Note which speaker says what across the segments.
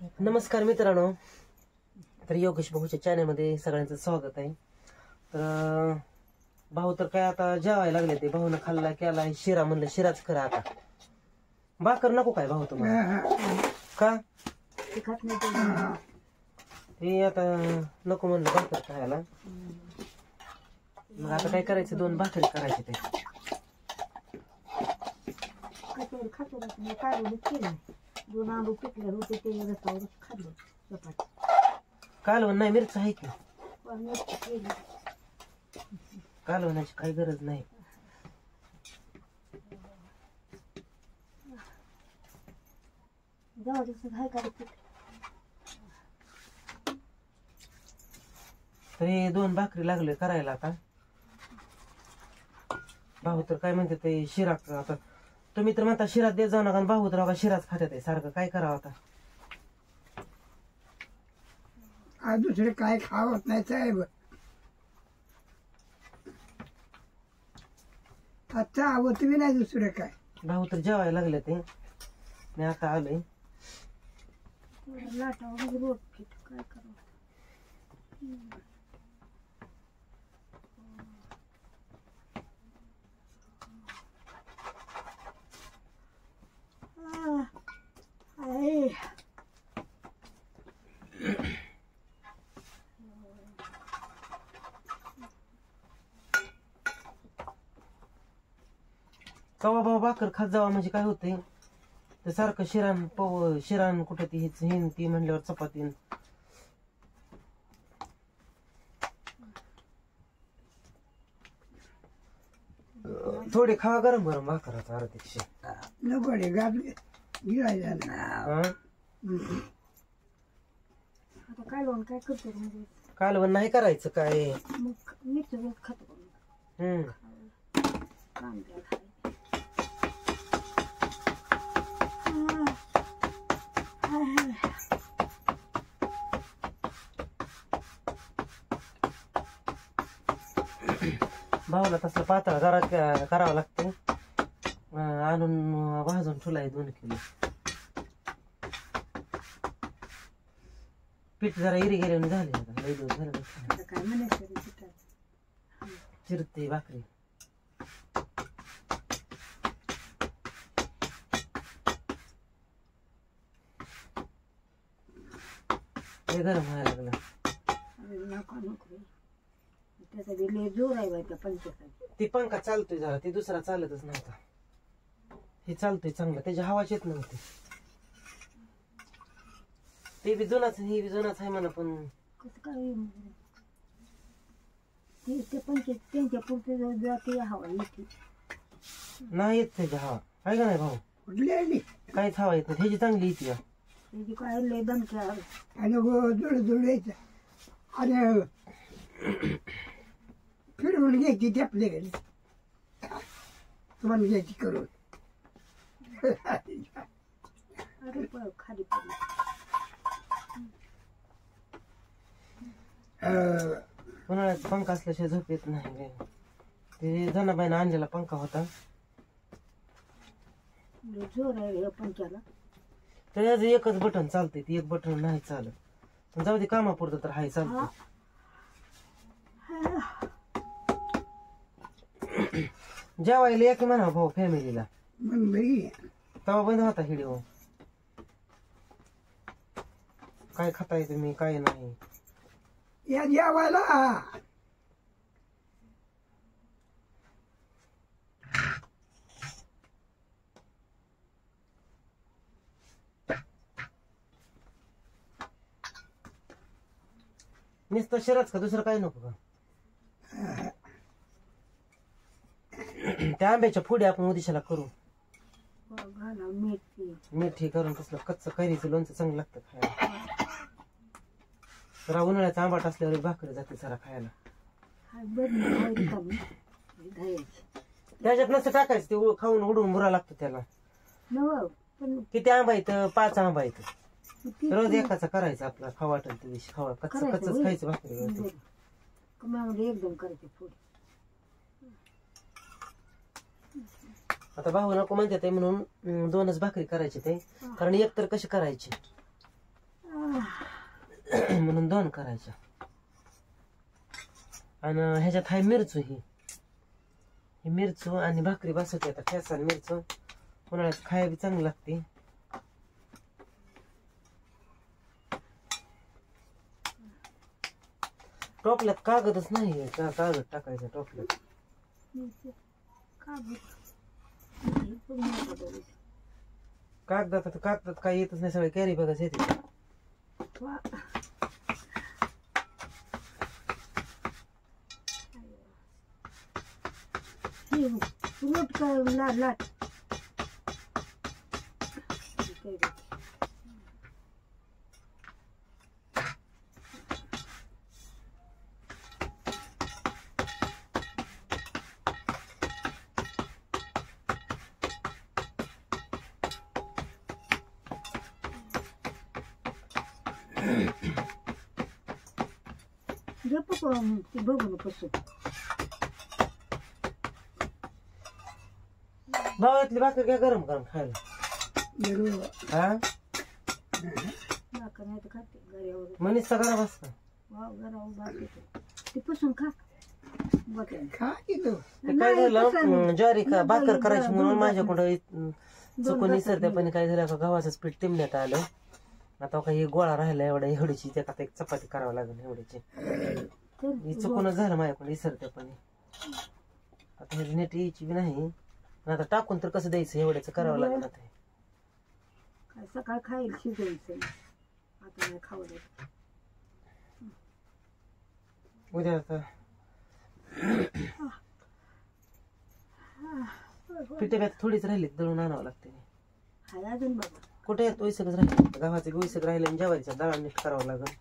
Speaker 1: नमस्कार मित्रांनो, तर योगेश भाऊच्या चॅनलमध्ये सगळ्यांचं स्वागत आहे. तर भाऊ तर काय आता जेवायला लागले. ते भाऊनं खाल्ला केला शिरा, म्हणलं शिराच करा आता. भाकर नको काय भाऊ तुम्हाला? का ते आता नको म्हणलं भाकर खायला. मग आता काय करायचं, 2 भाकरी करायचे. ते कालवण नाही, मिरची आहे की कालवणाची काही गरज नाही. तरी 2 भाकरी लागले करायला. आता भाऊ तर काय म्हणते ते शिरा. आता तुम्ही तर म्हणता शिरात देत जाऊ नका, भाऊ तर शिराच खात्यात आहे सारखं. काय करावं आता?
Speaker 2: आज दुसरे काय खावत नाही साहेब. आता आवत बी नाही दुसरे काय.
Speaker 1: भाऊ तर जेवायला लागले. ते मी आता आलोय.
Speaker 3: काय करावं?
Speaker 1: कवा भाऊ भाकर खात जावा म्हणजे काय होतंय, ते सारखं शिरान कुठं ती हिन ती म्हणल्यावर चपाती. थोडी खावा गरम गरम भाकराचा अर्धेकशे
Speaker 2: नको रे गाबले गिळायला ना.
Speaker 3: आता कालवण काय करतो म्हणजे
Speaker 1: कालवण नाही करायचं काय.
Speaker 3: मग मिरची खातो कांदा
Speaker 1: भाऊला तसलं पातळ करावं लागतं. आणून भाजून ठुलाय 2 किलो. पीठ जरा इरी गेल्याने झाले. लई दिवस झाले
Speaker 3: काय म्हणायचं
Speaker 1: चिरते भाकरी. हे गरम व्हायला लागलं.
Speaker 3: नको नको, त्याचा लय जोर आहे त्या पंख्याचा.
Speaker 1: ती पंखा चालतोय जरा, ती दुसरा चालतच नव्हता. हे चालतोय चांगलं, त्याची हवाच येत नव्हती. ते बी जुनाच, हे बी जुनाच आहे म्हणा. पण
Speaker 3: कसं काय ते पंखे त्यांच्या पुरते जाते हवा येते.
Speaker 1: नाही येत त्याची हवा, आहे का नाही भाऊ?
Speaker 2: कुठली आली
Speaker 1: काहीच हवा येत नाही. ह्याची चांगली येते.
Speaker 3: त्याची काय लय दमक्या
Speaker 2: आणि जुळ यायचं आणि फिरवून घ्यायची ते आपल्या घरी तुम्हाला घ्यायची करून.
Speaker 3: खाली पडली.
Speaker 1: उन्हाळ्यात पंखा असल्याशिवाय झोप येत नाही. ते जनाबाईनं आणलेला पंखा होता.
Speaker 3: जोर आहे या पंख्याला.
Speaker 1: त्याचं एकच बटन चालतंय, ते एक बटन नाही चालत. पण जाऊ दे, कामापुरतं तर हाय चालतं. जेवायला या की म्हणा भाऊ फॅमिलीला.
Speaker 2: मग बरी
Speaker 1: तेव्हा बंद होता व्हिडिओ. काय खाताय तुम्ही काय नाही.
Speaker 2: या जेवायला.
Speaker 1: नुसतं शिराच का दुसरं काय नको का? त्या आंब्याच्या फोडी आपण उदिशाला करू. मीठ करून तसलं कच्चं कैरीचं लोणचं चांगलं लागतं खायला. जरा उन्हाळ्याचा आंबाट असल्यावर भाकरी जाते जरा खायला. त्याच्यात नसतं टाकायचं, ते खाऊन उडून मुरा लागतो त्याला. किती आंबा येतं? 5 आंबा येतं. रोज एकाचा करायचा आपला. खावा वाटेल त्या दिवशी खावा. कच्च खायचं भाकरी.
Speaker 3: एकदम करायची फोडी.
Speaker 1: आता भाऊ नको म्हणते ते म्हणून 2च भाकरी करायची ते. कारण एक तर कशी करायची म्हणून 2 करायच्या. आणि ह्याच्यात हाय मिरचू. ही मिरचू आणि भाकरी बसवते आता. ठेचा मिरचू उन्हाळ्यात खायला बी चांगली लागते. टोपल्यात कागदच नाही. कागद टाकायचा टोपल्यात. कागदात काही येतच नाही. सगळे कॅरी बॅगच येते.
Speaker 3: रोट लाट ते बघू कसं
Speaker 1: भावातली भाकर घ्या गरम गरम खायला. हा
Speaker 3: भाकर नाही तर खाते घरावर.
Speaker 1: मनीषचा गरम असता.
Speaker 3: घरावर भाकर ते पुसून खा.
Speaker 2: खा की तू.
Speaker 1: ते काय झालं ज्वारी का भाकर करायची म्हणून माझ्याकडं चुकून विसरते. पण काय झालं का गव्हाचंच पीठ टिमण्यात आलं. आता काही गोळा राहिला एवढीची. त्या एक चपाती करावं लागेल एवढीची. चुकूनच झालं माझ्याकडून विसरते. पण आता हे नीट यायची बी नाही. आता टाकून तर कसं द्यायचं एवढ्याच करावं लागेल. आता
Speaker 3: काय सकाळ खाईल शिजवायचं. आता नाही खावं लागत.
Speaker 1: उद्या आता पिठे ब्यात थोडीच राहिली दळून आणावं लागते.
Speaker 3: हाय अजून बाबा
Speaker 1: कुठे येत वैसकच राहिले. गव्हाचे वैसक राहिले आणि ज्वारीच्या डाळ नीट करावं लागेल.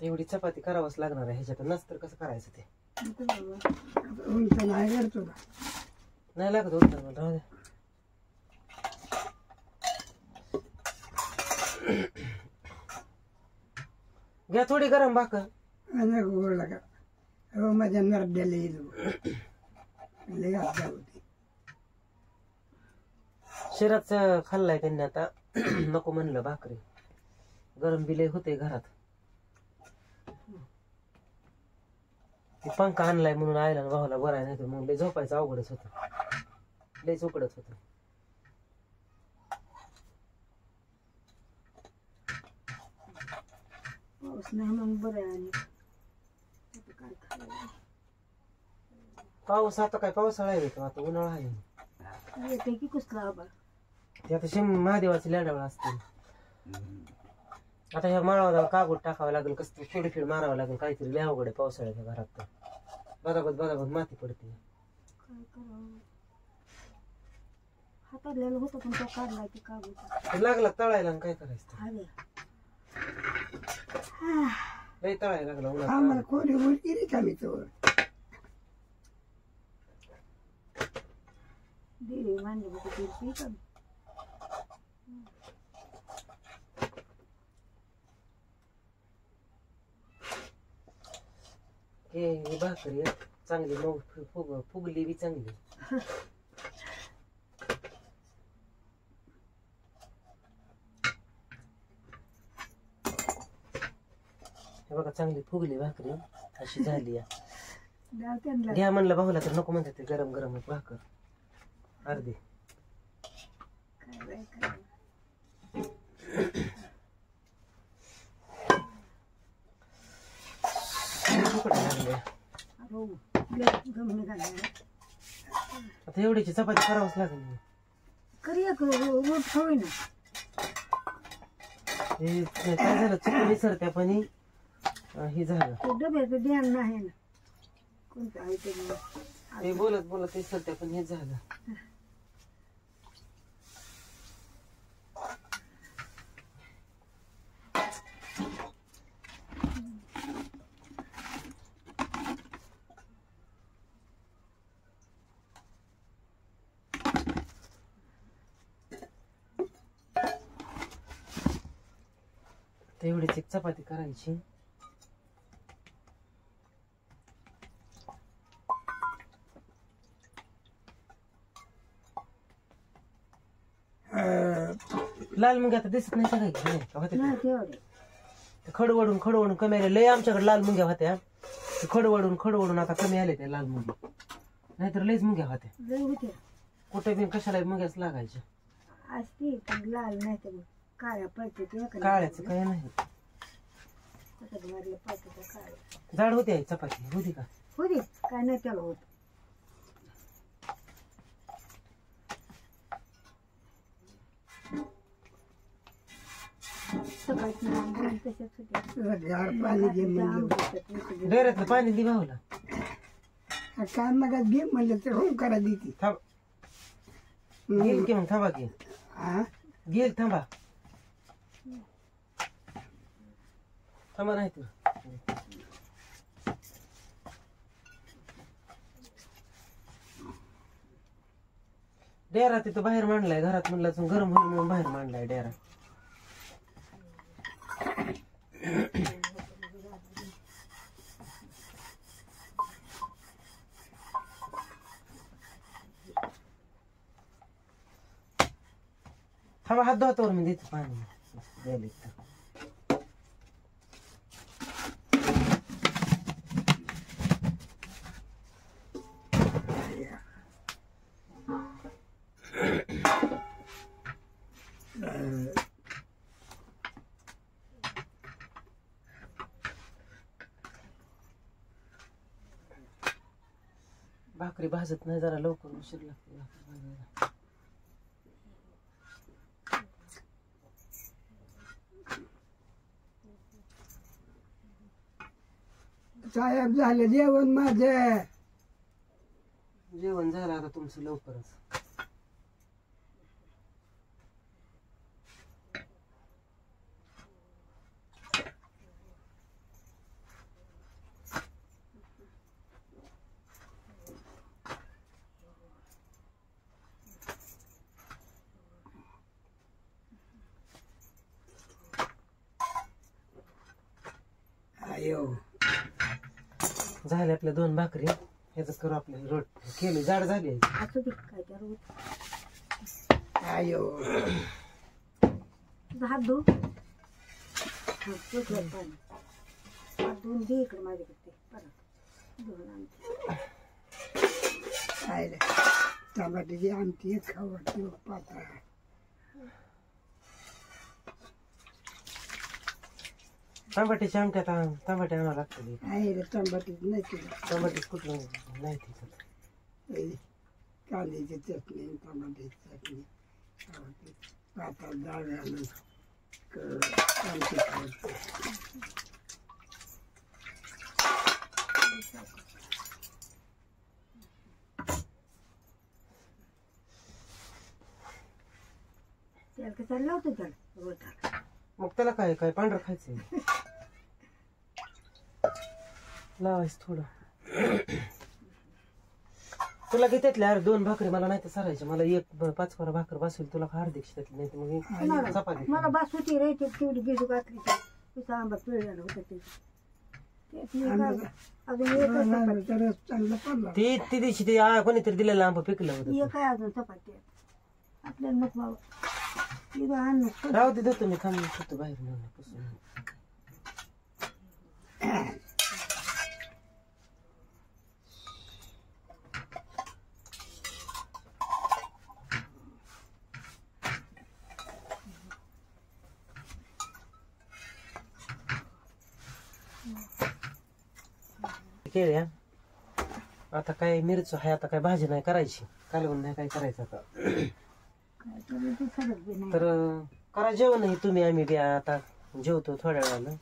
Speaker 1: एवढी चपाती करावंच लागणार आहे. ह्याच्यात नसतर कसं करायचं ते.
Speaker 2: नाही करतो
Speaker 1: नाही लागत होत मला. राहू द्या. घ्या थोडी गरम भाकर.
Speaker 2: नको गोडला का हो माझ्या नरड्याला येईल. लय अपघात होती.
Speaker 1: शिराच खाल्लाय त्यांनी आता. नको म्हणलं भाकरी. गरम बिले होते घरात. पंखा आणलाय म्हणून आयला भावाला बरं आहे. नाही तर मग लय झोपायचं अवघडच होतं. लयच उकडच होत.
Speaker 3: पाऊस नाही मग बरं आहे. आणि काय खायला
Speaker 1: पाऊस आता काय पावसाळा येतो. आता उन्हाळा आहे.
Speaker 3: येते की कसला आभाळ.
Speaker 1: ते आता महादेवाचे लॅडावळ असते. आता ह्या माळावर कागद टाकावं लागेल. कसं फिड मारावं लागेल. काहीतरी लय अवघड आहे पावसाळ्याच्या घरात. तर बदाबद माती पडते.
Speaker 3: काय करावं. हाताळलेलं होतं पण तो काढलाय ते कागद.
Speaker 1: लागला तळायला आणि काय करायचं.
Speaker 3: अरे
Speaker 1: लय तळायला लागला
Speaker 2: आम्हाला
Speaker 1: उन्हात.
Speaker 2: कोणी उलटी रे कमी तो
Speaker 3: देवी मांडली बघ ती का.
Speaker 1: हे भाकरी चांगली मग फुगली बी चांगली. हे बघा चांगली फुगली भाकरी अशी झाली. घ्या म्हणलं भाऊला तर नको म्हणते. ते गरम गरम भाकर अर्धी. आता एवढीची चपाती करावंच लागेल.
Speaker 3: रोट खावी ना.
Speaker 1: हे काय झालं चुकून विसरत्या पण हे झालं.
Speaker 3: डब्याचं ध्यान नाही ना. कोणतं आहे
Speaker 1: ते बोलत बोलत विसरत्या पण हे झालं. तेवढीच एक चपाती करायची. लाल मुंग्या आता दिसत नाही सगळे नाही का होते
Speaker 3: नाही तेवढे
Speaker 1: ते खडवडून कमी आले लय आमच्याकडे लाल मुंग्या होत्या ते खडवडून आता कमी आले ते लाल मुंगे नाहीतर लयच मुंग्या होत्या
Speaker 3: लय होते
Speaker 1: कुठे बी कशाला मुंग्याच लागायच्या
Speaker 3: असते पण लाल नाही तर काळ्या पडते ते
Speaker 1: काळ्याचं काय नाही
Speaker 3: कसं मारलं पडते त्या काळ्या
Speaker 1: जाड होती आई चपाती होती का
Speaker 3: होते काय नाही त्याला होत सकाळची दोन तसेच होते
Speaker 2: गार पाणी घे म्हणलं
Speaker 1: डेऱ्यातलं पाणी दि भाऊला
Speaker 2: काय मग घे म्हणलं तर होम करा देते
Speaker 1: थांब गेल की मग थांबा की
Speaker 2: हा
Speaker 1: गेल थांबा थांबा नाही तू डेरा तिथं बाहेर मांडलाय घरात म्हणलं गरम होईल म्हणून बाहेर मांडलाय डेरा थांबा हात धुवातवर मी देते पाणी द्यायला इथं. भाकरी भाजत नाही जरा लवकर उशीर लागते भाकरी भाजायला
Speaker 2: साहेब झालं जेवण माझं
Speaker 1: जेवण झालं आता तुमचं लवकरच
Speaker 2: आयो
Speaker 1: झाले आपल्या 2 भाकरी ह्याच करू आपल्याला रोट केली जाड झाली आहे.
Speaker 3: असं ते काय त्या रोज
Speaker 2: आयो
Speaker 3: हात धु पाणी हात धुवून दे इकडे माझ्याकडे परत धुवून आणते
Speaker 2: आयला टमाट्याची आमटी खावटी पाता
Speaker 1: टमाट्याची आमटी आता टमाटे आणावं लागतं
Speaker 2: आयला टमाट्याची नाही केलं
Speaker 1: टमाटे कुठलं नाही तिथं
Speaker 2: कांद्याची चटणी टमाट्याची चटणी खावटी पाता डाळ घालून आमटी खावटी
Speaker 3: त्याला कशाला लावतो त्याला रोटाला
Speaker 1: मग त्याला काय काय पांढरं खायचंय लावायचं थोडं तुला घेतल्या अरे 2 भाकरी मला नाही तर सरायच्या मला 5 भाकर बसवेल तुला अर्धीच त्यातली नाही तर मग चपाती
Speaker 3: मला बास होती रे ते तेवढी गिजू घातली तिचा आंबा पिळलेला होता ते अजून एक
Speaker 2: तरच चांगलं पडलं
Speaker 1: ती दिवशी ते कोणीतरी दिलेला आंबा पिकलं होतं
Speaker 3: काय अजून चपाती आपल्याला नको बाबा तिथं आण
Speaker 1: राहू दे देतो मी थांबून होतो बाहेर म्हणून केल्या आता काय मिरची आहे आता काय भाजी नाही करायची कालवण नाही काय करायचं आता तर करा जेवण हे तुम्ही आम्ही बी आता जेवतो थोड्या वेळानं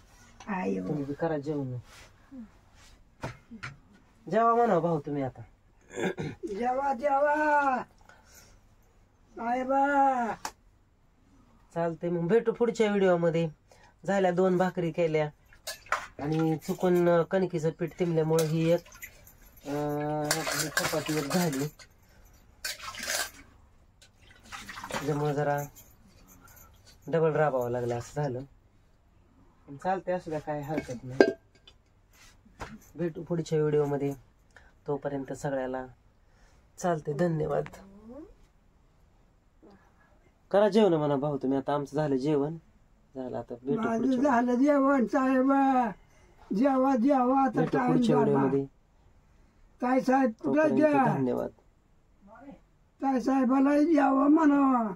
Speaker 2: आयो
Speaker 1: तुम्ही बी करा जेवण जेवा म्हणा भाऊ तुम्ही आता
Speaker 2: जेवा जेवा साहेबा
Speaker 1: चालते मग भेटू पुढच्या व्हिडिओ मध्ये झाल्या 2 भाकरी केल्या आणि चुकून कणकीचं पीठ तिमल्यामुळे ही एक चपाती एक झाली त्याच्यामुळे जरा डबल राबावं लागलं असं झालं चालते असू द्या काय हरकत नाही भेटू पुढच्या व्हिडिओ मध्ये तोपर्यंत सगळ्याला चालते धन्यवाद करा जेवण म्हणा भाऊ तुम्ही. आता आमचं झालं जेवण झालं. आता भेटू
Speaker 2: माझं
Speaker 1: पुढच्या
Speaker 2: झालं जेवण साहेब. जेवा जेवा आता
Speaker 1: भेटू
Speaker 2: टाइम
Speaker 1: पुढच्या
Speaker 2: झाला.
Speaker 1: व्हिडिओमध्ये.
Speaker 2: ताई साहेब कुठे
Speaker 1: तोपर्यंत
Speaker 2: द्या.
Speaker 1: धन्यवाद.
Speaker 2: ताई साहेबाला यावं म्हणावं.